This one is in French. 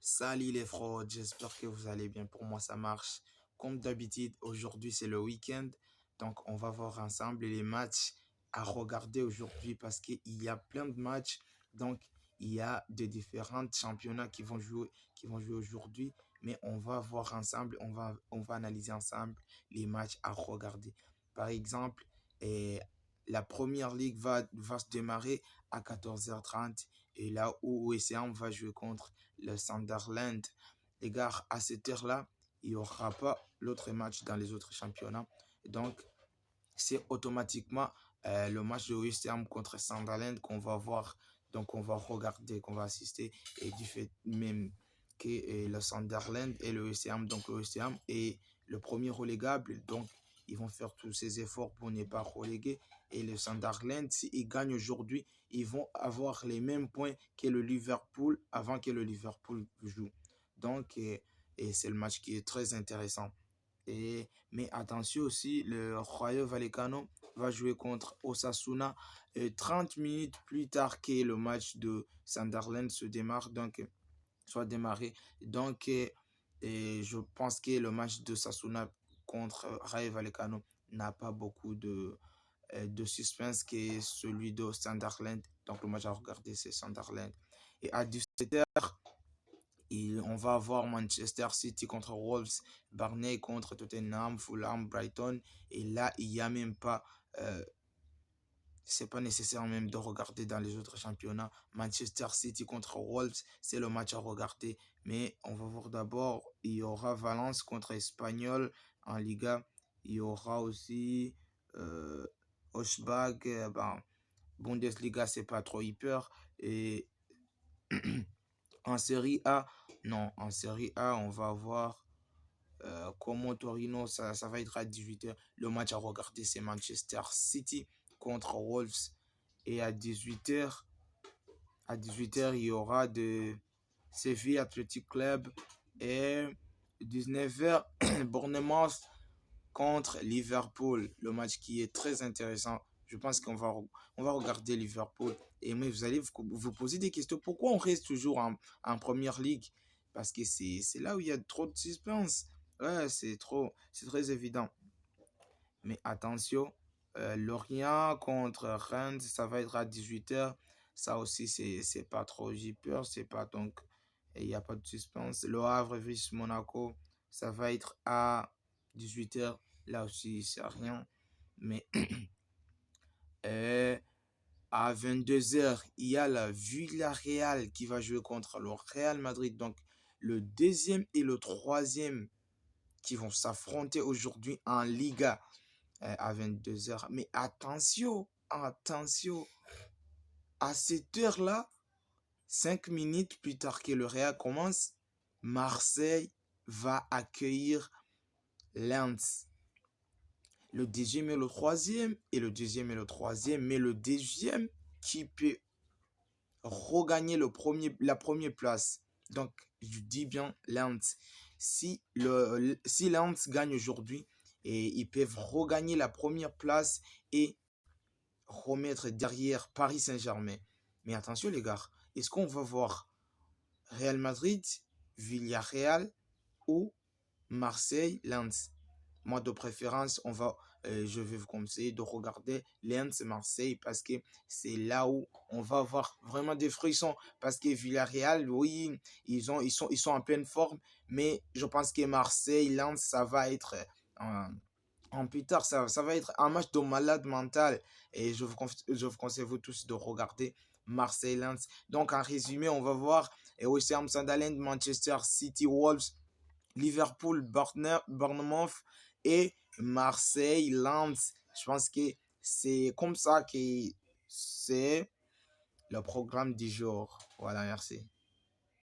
Salut les fraudes, j'espère que vous allez bien. Pour moi, ça marche. Comme d'habitude, aujourd'hui, c'est le week-end. Donc, on va voir ensemble les matchs à regarder aujourd'hui parce qu'il y a plein de matchs. Donc, il y a de différents championnats qui vont jouer aujourd'hui. Mais on va voir ensemble, on va analyser ensemble les matchs à regarder. Par exemple, eh, la première ligue va se démarrer à 14h30 et là où OSM va jouer contre le Sunderland. Les gars, à cette heure-là, il n'y aura pas l'autre match dans les autres championnats. Donc, c'est automatiquement le match de West Ham contre Sunderland qu'on va voir. Donc, on va regarder, qu'on va assister. Et du fait même que le Sunderland et le West Ham, donc le West Ham est le premier relégable. Donc, ils vont faire tous ces efforts pour ne pas reléguer. Et le Sunderland, s'ils gagnent aujourd'hui, ils vont avoir les mêmes points que le Liverpool avant que le Liverpool joue. Donc, et c'est le match qui est très intéressant. Mais attention aussi, le Rayo Vallecano va jouer contre Osasuna 30 minutes plus tard que le match de Sunderland se démarre, donc soit démarré. Donc, et je pense que le match de Sasuna contre Rayo Vallecano n'a pas beaucoup de suspense que celui de Sunderland. Donc, le match à regarder, c'est Sunderland. Et à 17h, on va avoir Manchester City contre Wolves, Barney contre Tottenham, Fulham, Brighton. Et là, il n'y a même pas, c'est pas nécessaire même de regarder dans les autres championnats. Manchester City contre Wolves, c'est le match à regarder. Mais on va voir d'abord, il y aura Valence contre Espanyol en Liga. Il y aura aussi Augsburg, Bundesliga, c'est pas trop hyper. Et en Série A, non, en Série A, on va voir comment Torino, ça va être à 18h. Le match à regarder, c'est Manchester City contre Wolves. Et à 18h, il y aura de Sevilla Athletic Club. Et 19h, Bournemouth contre Liverpool. Le match qui est très intéressant. Je pense qu'on va regarder Liverpool. Et mais vous allez vous poser des questions. Pourquoi on reste toujours en première ligue? Parce que c'est là où il y a trop de suspense. Ouais, c'est très évident. Mais attention, Lorient contre Rennes, ça va être à 18h. Ça aussi, c'est pas trop peur. C'est pas donc, il n'y a pas de suspense. Le Havre vs Monaco, ça va être à 18h. Là aussi, c'est rien. Mais à 22h, il y a la Villarreal qui va jouer contre le Real Madrid. Donc, le deuxième et le troisième qui vont s'affronter aujourd'hui en Liga à 22h. Mais attention, attention, à cette heure-là, 5 minutes plus tard que le Real commence, Marseille va accueillir Lens. Le deuxième et le troisième, et le deuxième et le troisième, mais le deuxième qui peut regagner la première place. Donc, je dis bien Lens. Si Lens gagne aujourd'hui, et ils peuvent regagner la première place et remettre derrière Paris Saint-Germain. Mais attention les gars, est-ce qu'on va voir Real Madrid, Villarreal ou Marseille, Lens? Moi de préférence, je vais vous conseiller de regarder Lens Marseille parce que c'est là où on va avoir vraiment des frissons. Parce que Villarreal, oui, ils sont en pleine forme, mais je pense que Marseille, Lens, ça va être en plus tard, ça va être un match de malade mental. Et je vous conseille vous tous de regarder Marseille Lens. Donc en résumé, on va voir West Ham, Sunderland, Manchester City, Wolves, Liverpool, Bournemouth et Marseille Lens. Je pense que c'est comme ça que c'est le programme du jour. Voilà, merci.